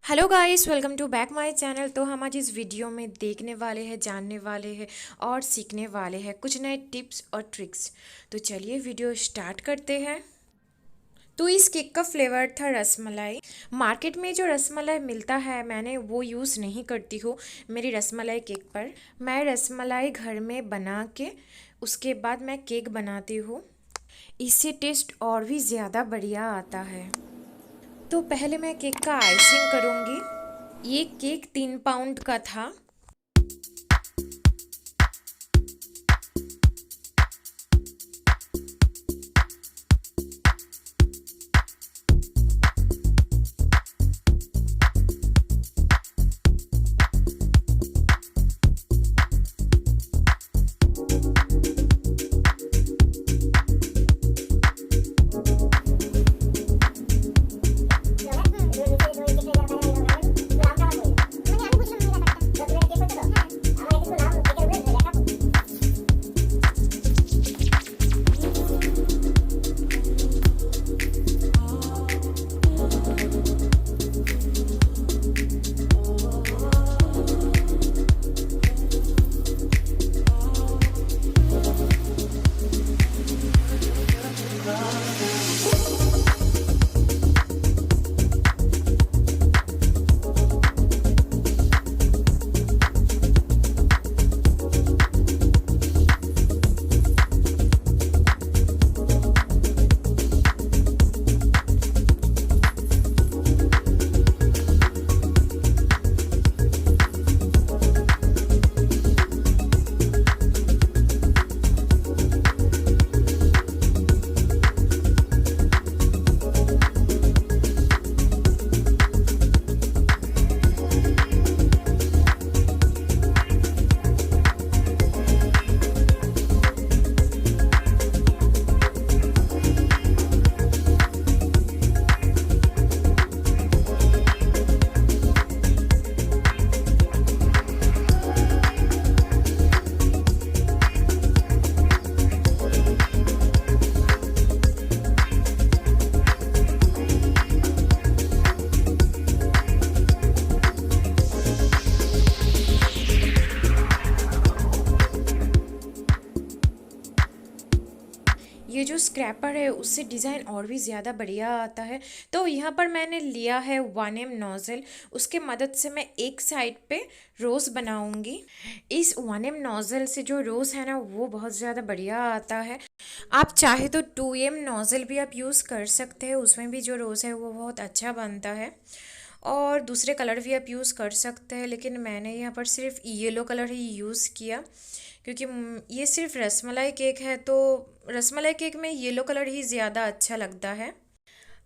Hello guys, welcome to back my channel. तो हम आज इस वीडियो में देखने वाले हैं, जानने वाले हैं और सीखने वाले हैं कुछ नए टिप्स और ट्रिक्स। तो चलिए वीडियो स्टार्ट करते हैं। तो इस केक का फ्लेवर था रसमलाई। मार्केट में जो रसमलाई मिलता है मैंने वो यूज़ नहीं करती हूँ मेरी रसमलाई केक पर। मैं रसमलाई घर में बना के उसके बाद मैं केक बनाती हूँ। इससे टेस्ट और भी ज़्यादा बढ़िया आता है। तो पहले मैं केक का आइसिंग करूँगी। ये केक 3 पाउंड का था। ये जो स्क्रैपर है उससे डिज़ाइन और भी ज़्यादा बढ़िया आता है। तो यहाँ पर मैंने लिया है 1M नोज़ल। उसके मदद से मैं एक साइड पे रोज़ बनाऊंगी। इस 1M नोज़ल से जो रोज़ है ना वो बहुत ज़्यादा बढ़िया आता है। आप चाहे तो 2M नोज़ल भी आप यूज़ कर सकते हैं, उसमें भी जो रोज़ है वो बहुत अच्छा बनता है। और दूसरे कलर भी आप यूज़ कर सकते हैं, लेकिन मैंने यहाँ पर सिर्फ येलो कलर ही यूज़ किया क्योंकि ये सिर्फ रसमलाई केक है, तो रसमलाई केक में येलो कलर ही ज़्यादा अच्छा लगता है।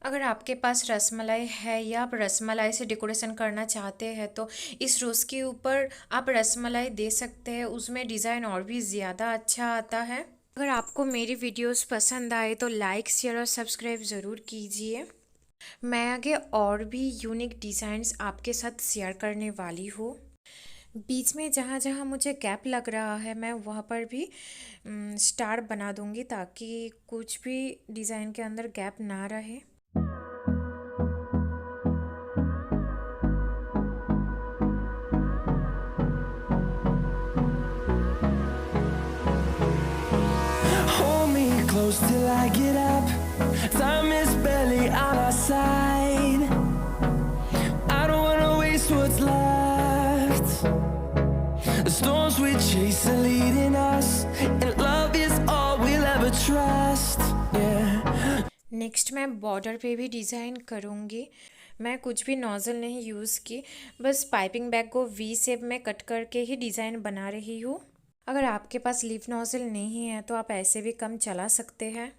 अगर आपके पास रसमलाई है या आप रसमलाई से डेकोरेशन करना चाहते हैं तो इस रोज़ के ऊपर आप रसमलाई दे सकते हैं, उसमें डिज़ाइन और भी ज़्यादा अच्छा आता है। अगर आपको मेरी वीडियोस पसंद आए तो लाइक, शेयर और सब्सक्राइब ज़रूर कीजिए। मैं आगे और भी यूनिक डिज़ाइंस आपके साथ शेयर करने वाली हूँ। बीच में जहाँ जहाँ मुझे गैप लग रहा है मैं वहाँ पर भी स्टार बना दूँगी ताकि कुछ भी डिज़ाइन के अंदर गैप ना रहे। Hold me close till I get up. Time is barely on our side. I don't wanna waste what's left. The storms we chase are leading us, and love is all we'll ever trust. Yeah. Next मैं border पे भी design करूँगी। मैं कुछ भी nozzle नहीं use की, बस पाइपिंग बैग को वी शेप में कट करके ही डिज़ाइन बना रही हूँ। अगर आपके पास लीफ नोज़ल नहीं है तो आप ऐसे भी कम चला सकते हैं।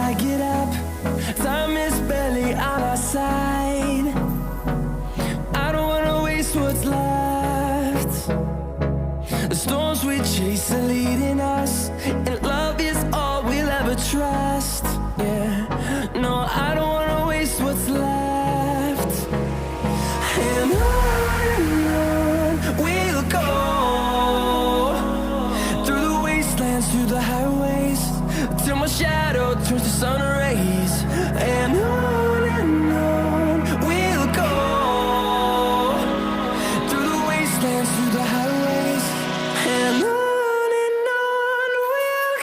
I get up. Time is barely on our side. I don't wanna waste what's left. The storms we chase are leading us, and love is all we'll ever trust. Yeah, no, I don't wanna waste what's left. And on we'll go, through the wastelands, through the highways, till my shadow turns to sun rays.